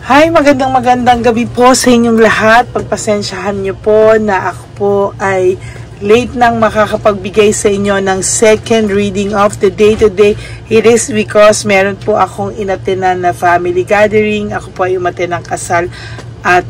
Hi, magandang gabi po sa inyong lahat. Pagpasensyahan niyo po na ako po ay late nang makakapagbigay sa inyo ng second reading of the day today. It is because meron po akong inatenan na family gathering. Ako po ay umaten ng kasal at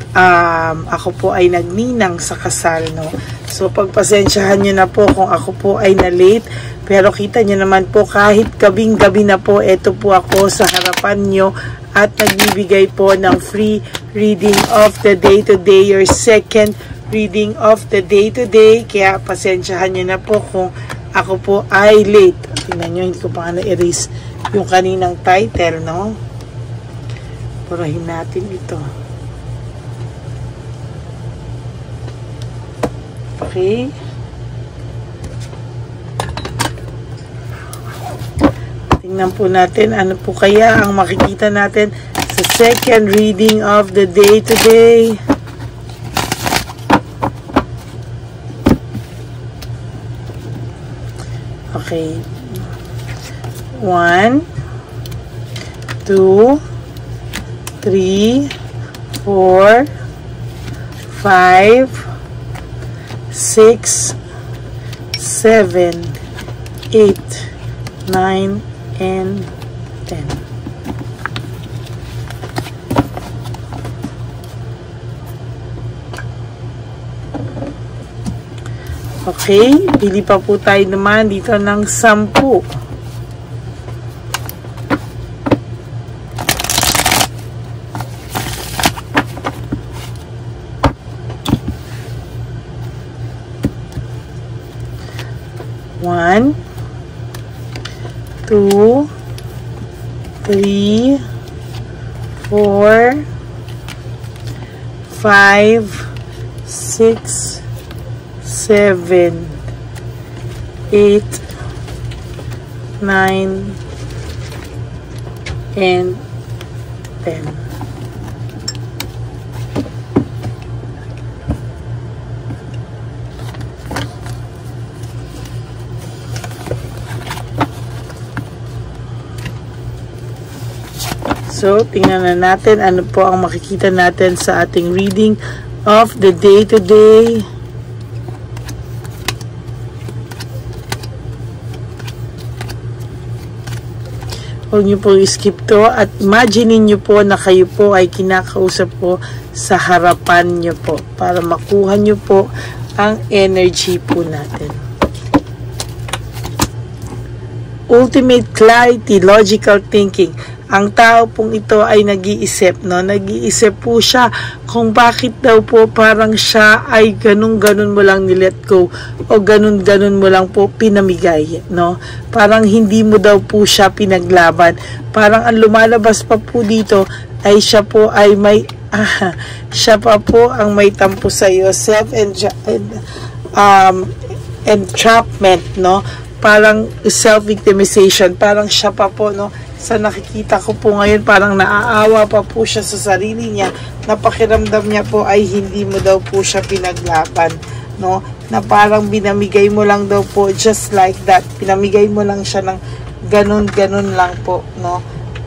ako po ay nagninang sa kasal, no? So pagpasensyahan niyo na po kung ako po ay na-late. Pero kita niyo naman po kahit gabing-gabi na po, eto po ako sa harapan niyo at nagbibigay po ng free reading of the day today, your second reading of the day today. Kaya pasensyahan nyo na po kung ako po ay late. Tingnan nyo, hindi ko pa na-erase yung kaninang title, no? Purahin natin ito. Okay. Tingnan po natin ano po kaya ang makikita natin sa second reading of the day today. Okay. 1, 2, 3, 4, 5, 6, 7, 8, 9, and 10. Okay, pili pa po tayo naman dito ng 10. One, 2, 3, 4, 5, 6, 7, 8, 9, and 10. So, tingnan na natin ano po ang makikita natin sa ating reading of the day today. Huwag niyo po i-skip to at imagine niyo po na kayo po ay kinakausap po sa harapan niyo po para makuha niyo po ang energy po natin. Ultimate clarity, logical thinking. Ang tao pong ito ay nag-iisip, no? Nag-iisip po siya kung bakit daw po parang siya ay ganun-ganun mo lang nilet go o ganun-ganun mo lang po pinamigay, no? Parang hindi mo daw po siya pinaglaban. Parang ang lumalabas pa po dito ay siya po ay may siya pa po ang may tampo sa iyo, entrapment, no? Parang self-victimization, parang siya pa po, no? Sa nakikita ko po ngayon, parang naaawa pa po siya sa sarili niya. Napakiramdam niya po ay hindi mo daw po siya pinaglaban, no? Na parang binamigay mo lang daw po, just like that. Pinamigay mo lang siya ng ganun-ganun lang po, no?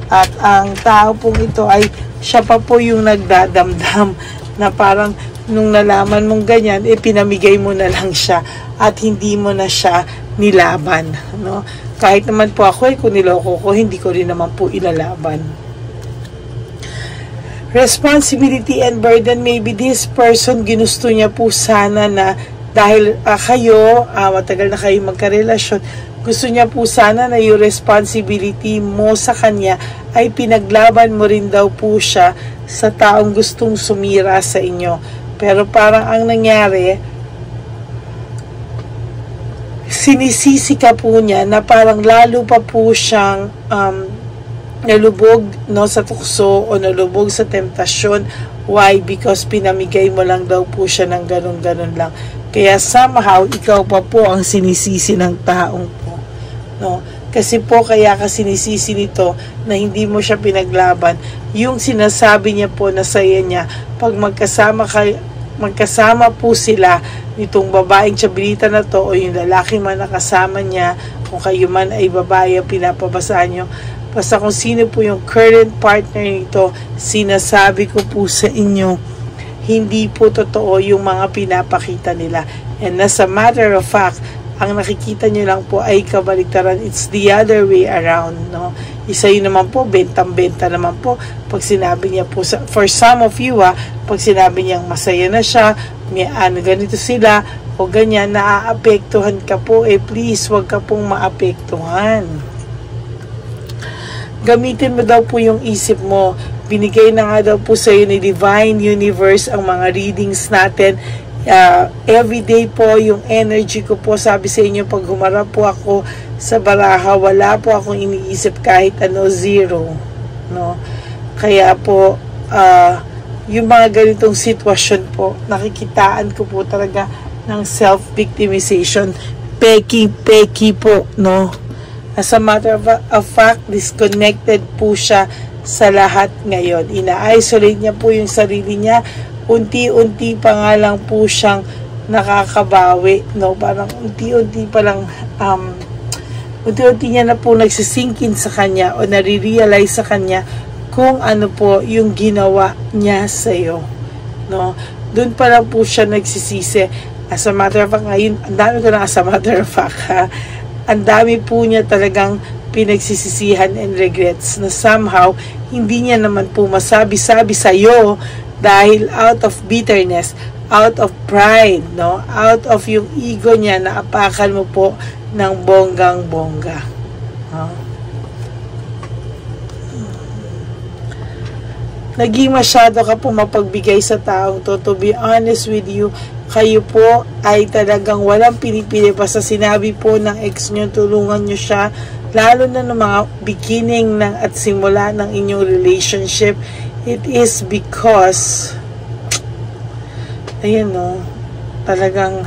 At ang tao pong ito ay siya pa po yung nagdadamdam na parang nung nalaman mong ganyan, pinamigay mo na lang siya at hindi mo na siya nilaban, no? Kahit naman po ako kung niloko ko, hindi ko rin naman po ilalaban. Responsibility and burden. Maybe this person, ginusto niya po sana na dahil kayo, matagal na kayo magkarelasyon, gusto niya po sana na yung responsibility mo sa kanya ay pinaglaban mo rin daw po siya sa taong gustong sumira sa inyo. Pero parang ang nangyari, sinisisi ka po niya na parang lalo pa po siyang nalubog, no, sa tukso o nalubog sa temptasyon. Why? Because pinamigay mo lang daw po siya ng ganun-ganun lang. Kaya somehow, ikaw pa po ang sinisisi ng taong po, no? Kasi po kaya ka sinisisi nito na hindi mo siya pinaglaban. Yung sinasabi niya po na saya niya, pag magkasama po sila, itong babaeng tsabilita na to o yung lalaki man nakasama niya, kung kayo man ay babae ang pinapabasaan nyo, Basta kung sino po yung current partner nito, sinasabi ko po sa inyo, hindi po totoo yung mga pinapakita nila. And as a matter of fact, ang nakikita nyo lang po ay kabaligtaran. It's the other way around, no? Isa yun naman po, bentang-benta naman po. Pag sinabi niya po, for some of you, pag sinabi niyang masaya na siya, may ganito sila, o ganyan, naaapektuhan ka po, please, wag ka pong maapektuhan. Gamitin mo daw po yung isip mo. Binigay na nga daw po sa iyo ni Divine Universe ang mga readings natin. Everyday po yung energy ko po, sabi sa inyo, pag humarap po ako sa baraha, wala po akong iniisip kahit ano, zero, no? Kaya po yung mga ganitong sitwasyon po, nakikitaan ko po talaga ng self-victimization, peki po, no? As a matter of fact, disconnected po siya sa lahat ngayon. Ina-isolate niya po yung sarili niya. Unti-unti pa nga lang po siyang nakakabawi, no? Parang unti-unti pa lang, unti-unti niya na po nagsisinkin sa kanya o nare-realize sa kanya kung ano po yung ginawa niya sa'yo, no? Doon pa lang po siya nagsisisi. As a matter of fact, ngayon, ang dami ko na as a matter of fact, ang dami po niya talagang pinagsisisihan and regrets na somehow hindi niya naman po masabi-sabi sa'yo dahil out of bitterness, out of pride, no? Out of yung ego niya na apakan mo po ng bonggang-bongga. No? Naging masyado ka po mapagbigay sa taong to be honest with you, kayo po ay talagang walang pinipili. Basta sinabi po ng ex nyo, tulungan nyo siya, lalo na ng mga beginning ng at simula ng inyong relationship. It is because, ayan, no, talagang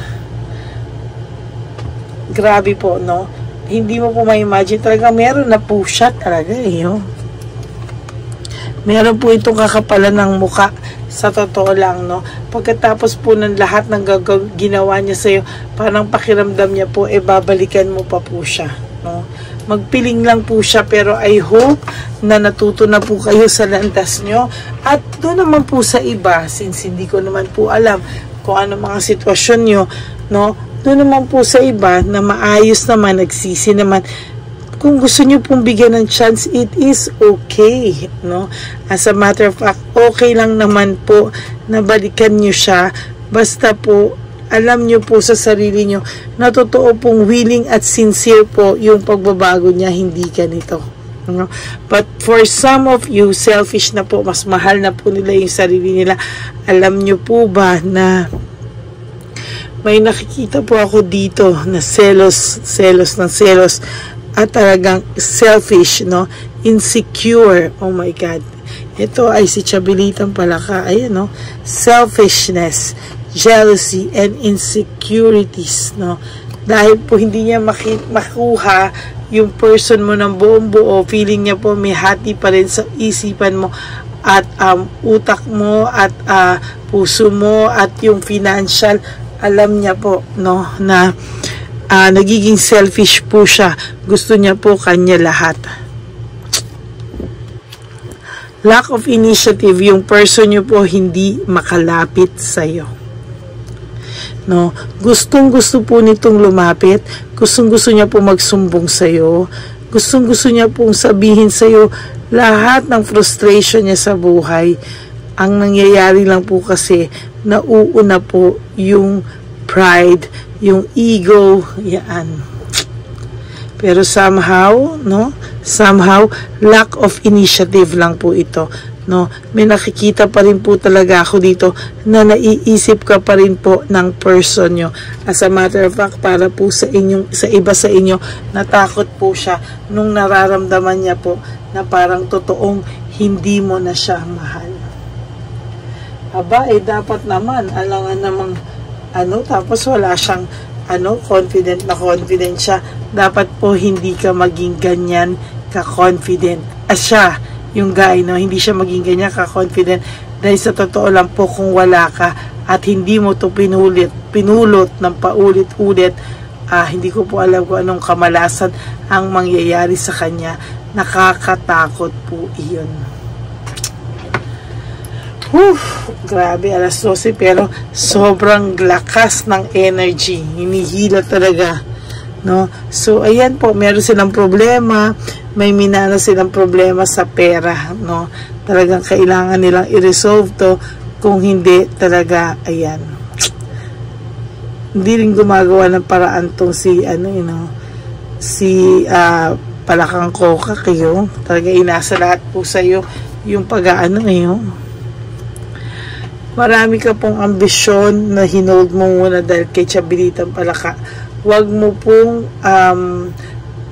grabe po, no? Hindi mo po ma-imagine, talagang meron na po siya talaga, no? Meron po itong kakapalan ng muka, sa totoo lang, no? Pagkatapos po ng lahat ng ginawa niya sa'yo, parang pakiramdam niya po, babalikan mo pa po siya, no? Magpiling lang po siya, pero I hope na natuto na po kayo sa landas nyo. At doon naman po sa iba, since hindi ko naman po alam kung ano mga sitwasyon nyo, no? Doon naman po sa iba na maayos naman, nagsisi naman. Kung gusto nyo pong bigyan ng chance, it is okay, no? As a matter of fact, okay lang naman po na balikan nyo siya. Basta po, alam nyo po sa sarili nyo na totoo pong willing at sincere po yung pagbabago niya, hindi ganito. No? But for some of you, selfish na po, mas mahal na po nila yung sarili nila. Alam nyo po ba na may nakikita po ako dito na selos at talagang selfish, no? Insecure. Oh my God. Ito ay si Chabilitang Palaka. Ayan, no? Selfishness, jealousy, and insecurities, no? Dahil po hindi niya makuha yung person mo ng buong buo, feeling niya po may hati pa rin sa isipan mo at utak mo at puso mo at yung financial, alam niya po, no, na nagiging selfish po siya. Gusto niya po kanya lahat. Lack of initiative, yung person niyo po hindi makalapit sa'yo. No? Gustong-gusto po nitong lumapit. Gustong-gusto niya po magsumbong sa'yo. Gustong-gusto niya pong sabihin sa'yo lahat ng frustration niya sa buhay. Ang nangyayari lang po kasi, nauuna po yung pride, yung ego, yan. Pero somehow, no? Somehow, lack of initiative lang po ito, no? May nakikita pa rin po talaga ako dito na naiisip ka pa rin po ng person nyo. As a matter of fact, para po sa iba sa inyo, natakot po siya nung nararamdaman niya po na parang totoong hindi mo na siya mahal. Aba, dapat naman, alangan namang tapos wala siyang confident siya. Dapat po hindi ka maging ganyan ka-confident. Siya, yung guy, no, hindi siya maging ganyan ka-confident dahil sa totoo lang po kung wala ka at hindi mo to pinulot ng paulit-ulit, hindi ko po alam kung anong kamalasan ang mangyayari sa kanya. Nakakatakot po iyon. Whew, grabe, alas 12 pero sobrang lakas ng energy. Hinihila talaga, no? So, ayan po, meron silang problema. May minana silang problema sa pera, no? Talagang kailangan nilang i-resolve to. Kung hindi, talaga, ayan. Hindi rin gumagawa ng paraan tong si, si Palakang Coca kayo. Talaga inasa lahat po sa'yo yung pag-aano ngayon. Marami ka pong ambisyon na hinold mo muna dahil kay Chabilitang Palaka. Huwag mo pong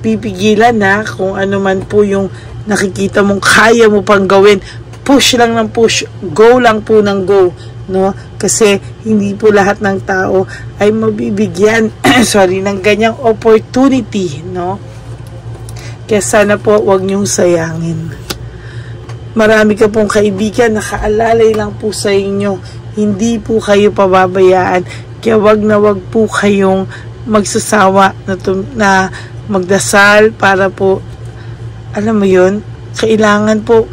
pipigilan na kung ano man po yung nakikita mong kaya mo pang gawin. Push lang ng push, go lang po ng go, no? Kasi hindi po lahat ng tao ay mabibigyan ng ganyang opportunity, no? Kaya sana po huwag niyong sayangin. Marami ka pong kaibigan, nakaalalay lang po sa inyo. Hindi po kayo pababayaan. Kaya wag po kayong magsasawa na magdasal para po, alam mo yun, kailangan po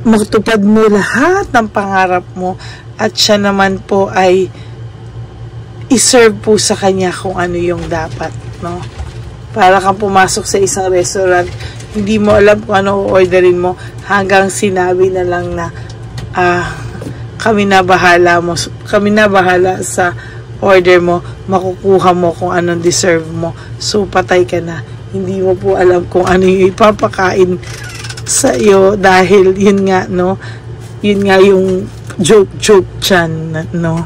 magtupad mo lahat ng pangarap mo at siya naman po ay iserve po sa kanya kung ano yung dapat, no? Para kang pumasok sa isang restaurant, hindi mo alam kung ano o-orderin mo hanggang sinabi na lang na kami na bahala sa order mo, makukuha mo kung anong deserve mo. So patay ka na. Hindi mo po alam kung ano yung ipapakain sa iyo dahil yun nga, no? Yun nga yung joke dyan, no?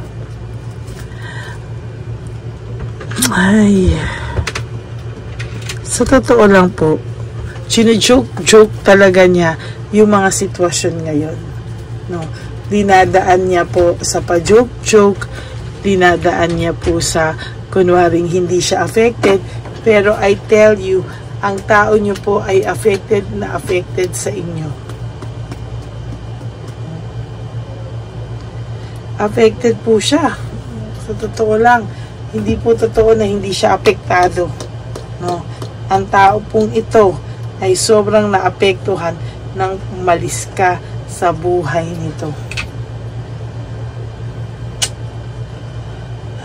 Ay, sa totoo lang po, joke talaga niya yung mga sitwasyon ngayon, no? Dinadaan niya po sa pa-joke, dinadaan niya po sa kunwaring hindi siya affected, pero I tell you, ang tao niyo po ay affected sa inyo. Affected po siya. Sa totoo lang, hindi po totoo na hindi siya apektado, no? Ang tao pong ito ay sobrang naapektuhan nang umalis ka sa buhay nito.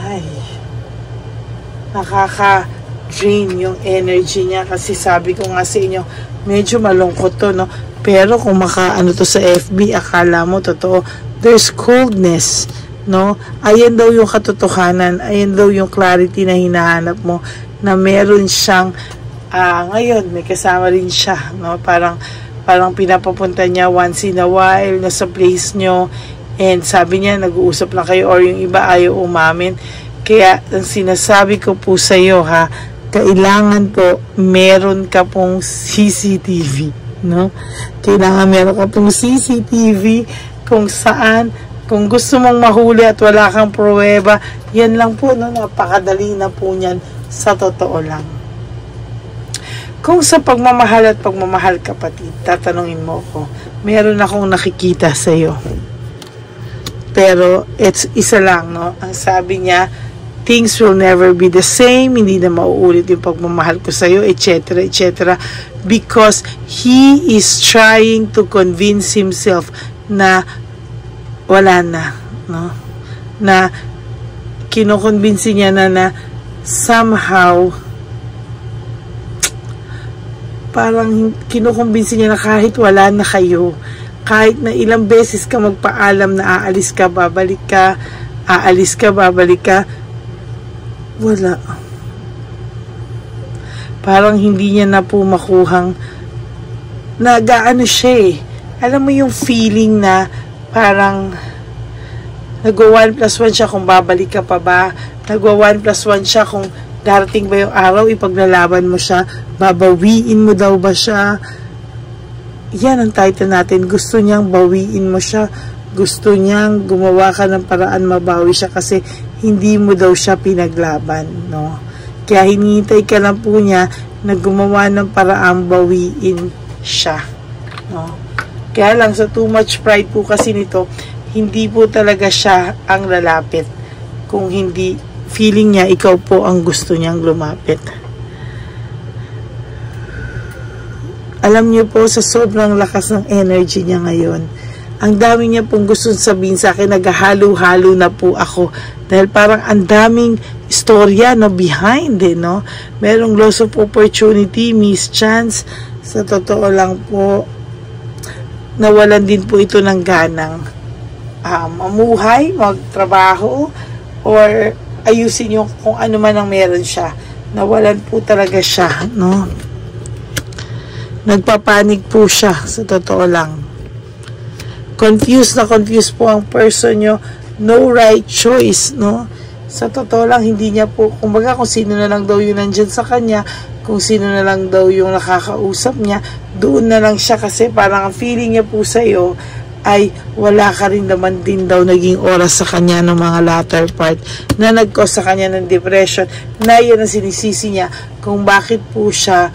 Ay, nakaka-drain yung energy niya kasi sabi ko nga sa inyo, medyo malungkot to, no? Pero kung makaano to sa FB, akala mo totoo. There's coldness, no? Ayan daw yung katotohanan, ayan daw yung clarity na hinahanap mo, na meron siyang ngayon may kasama rin siya, no? Parang pinapapunta niya once in a while na sa place nyo, and sabi niya nag-uusap lang kayo or yung iba ayaw umamin. Kaya ang sinasabi ko po sa iyo, ha, kailangan po meron ka pong CCTV, no? Kailangan meron ka pong CCTV kung saan, kung gusto mong mahuli at wala kang pruweba, yan lang po, no? Napakadali na po niyan, sa totoo lang. Kung sa pagmamahal kapatid, tatanungin mo ko, meron akong nakikita sa iyo. Pero it's isa lang, no? Ang sabi niya, things will never be the same, hindi na mauulit yung pagmamahal ko sa iyo, etc., etc. Because he is trying to convince himself na wala na, no? Na kinukonbinsi niya na somehow parang kinukumbinsi niya na kahit wala na kayo, kahit na ilang beses ka magpaalam na aalis ka, babalik ka, aalis ka, babalik ka, wala. Parang hindi niya na po makuhang nagaano siya, alam mo yung feeling na parang nagwa 1+1 siya kung babalik ka pa ba, nagwa 1+1 siya kung darating ba yung araw, ipaglalaban mo siya, babawiin mo daw ba siya. Yan ang title natin, gusto niyang bawiin mo siya, gusto niyang gumawa ka ng paraan mabawi siya kasi hindi mo daw siya pinaglaban, no? Kaya hinihintay ka lang po niya na gumawa ng paraan bawiin siya, no? Kaya lang sa too much pride po kasi nito, hindi po talaga siya ang lalapit kung hindi feeling niya ikaw po ang gusto niyang lumapit. Alam niyo po, sa sobrang lakas ng energy niya ngayon, ang dami niya pong gusto sabihin sa akin, naghahalo-halo na po ako. Dahil parang ang daming istorya, no, behind, no? Merong loss of opportunity, missed chance. Sa totoo lang po, nawalan din po ito ng ganang mamuhay, magtrabaho, or ayusin yung kung ano man ang meron siya. Nawalan po talaga siya, no? Nagpapanik po siya, sa totoo lang. Confused na confused po ang person nyo. No right choice, no? Sa totoo lang, hindi niya po, kumbaga kung sino na lang daw yung nandyan sa kanya, kung sino na lang daw yung nakakausap niya, doon na lang siya kasi parang ang feeling niya po sa'yo ay wala ka rin naman din daw naging oras sa kanya ng mga latter part na nag-cause sa kanya ng depression, na yan ang sinisisi niya kung bakit po siya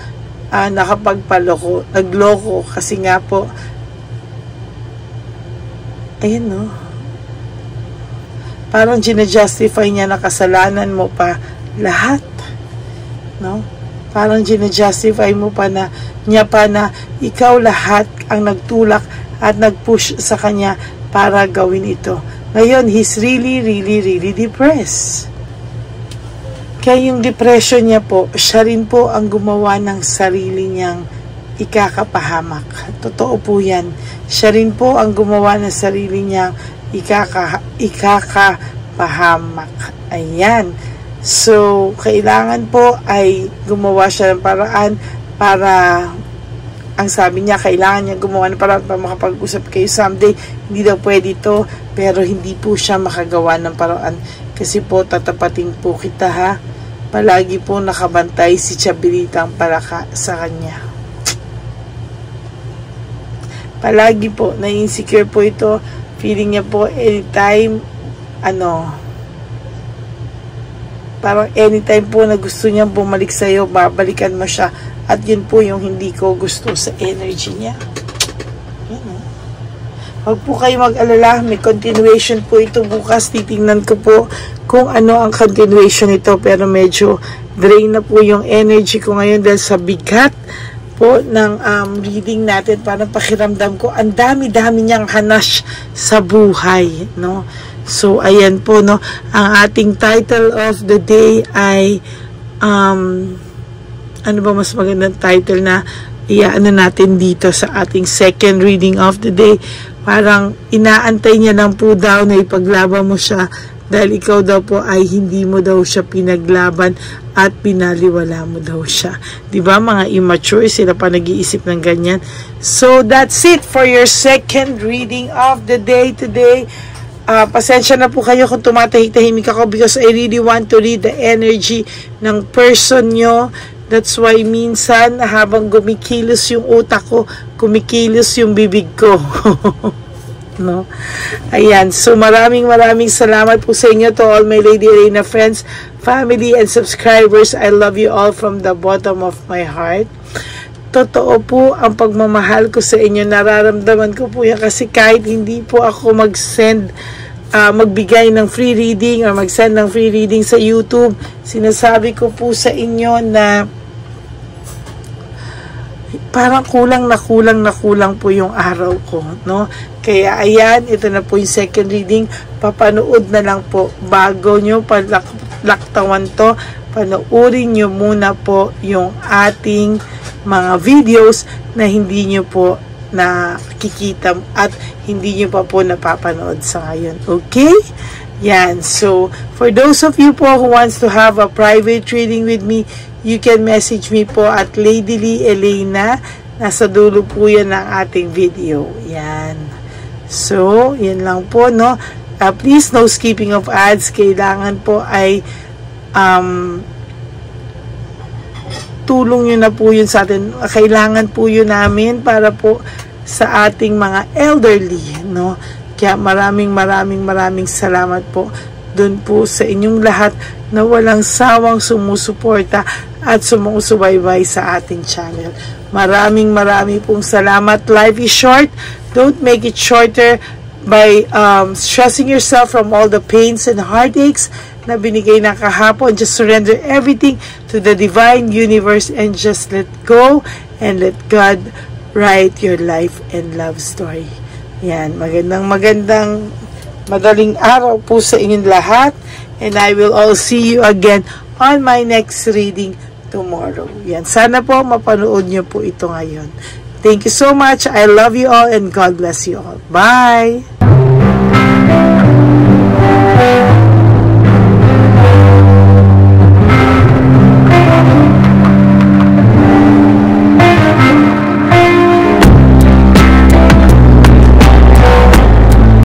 nakapagpaloko, nagloko, kasi nga po, ayun, no, parang ginajustify niya na kasalanan mo pa lahat, no? Parang ginajustify mo pa na niya pa na ikaw lahat ang nagtulak at nag-push sa kanya para gawin ito. Ngayon, he's really depressed. Kaya yung depression niya po, siya rin po ang gumawa ng sarili niyang ikakapahamak. Totoo po yan. Siya rin po ang gumawa ng sarili niyang ikakapahamak. Ayan. So, kailangan po ay gumawa siya ng paraan para, ang sabi niya, kailangan niya gumawa ng paraan para makapag-usap kayo someday. Hindi daw pwede ito, pero hindi po siya makagawa ng paraan. Kasi po, tatapatin po kita, ha. Palagi po nakabantay si Chabelitang palaka sa kanya. Palagi po, na-insecure po ito. Feeling niya po anytime, parang anytime po na gusto niya bumalik sa'yo, babalikan mo siya. At yun po yung hindi ko gusto sa energy niya. Yan, oh. Huwag po kayo mag-alala, may continuation po ito bukas. Titingnan ko po kung ano ang continuation nito, pero medyo drain na po yung energy ko ngayon dahil sa bigat po ng reading natin. Parang pakiramdam ko, ang dami-dami niyang hanash sa buhay, no? So, ayan po, no? Ang ating title of the day ay ano ba mas magandang title na iaano natin dito sa ating second reading of the day? Parang inaantay niya lang po daw na ipaglaban mo siya dahil ikaw daw po ay hindi mo daw siya pinaglaban at pinaliwala mo daw siya. Diba, mga immature, sila pa nag-iisip ng ganyan. So, that's it for your second reading of the day today. Pasensya na po kayo kung tumatahik-tahimik ako because I really want to read the energy ng person nyo. That's why minsan habang gumikilos yung utak ko, kumikilos yung bibig ko. No? Ayan. So maraming salamat po sa inyo, to all my Lady Reyna friends, family, and subscribers. I love you all from the bottom of my heart. Totoo po ang pagmamahal ko sa inyo. Nararamdaman ko po yan kasi kahit hindi po ako magbigay ng free reading or mag-send ng free reading sa YouTube, sinasabi ko po sa inyo na parang kulang po yung araw ko, no? Kaya ayan, ito na po yung second reading. Papanood na lang po bago nyo palaktawan to. Panoorin nyo muna po yung ating mga videos na hindi nyo po nakikita at hindi nyo pa po napapanood sa ngayon. Okay? Yan. So, for those of you po who wants to have a private reading with me, you can message me po at Lady Lee Elena. Nasa dulo po yan ng ating video. Yan. So, yan lang po, no? Please, no skipping of ads. Kailangan po ay tulong nyo na po yun sa atin. Kailangan po yun namin para po sa ating mga elderly, no? Kaya maraming salamat po doon po sa inyong lahat na walang sawang sumusuporta at sumusubaybay sa ating channel. Maraming pong salamat. Life is short. Don't make it shorter by stressing yourself from all the pains and heartaches na binigay ng kahapon. Just surrender everything to the divine universe and just let go and let God write your life and love story. Yan, magandang madaling araw po sa inyong lahat, and I will all see you again on my next reading tomorrow. Yan, sana po mapanood nyo po ito ngayon. Thank you so much. I love you all and God bless you all. Bye!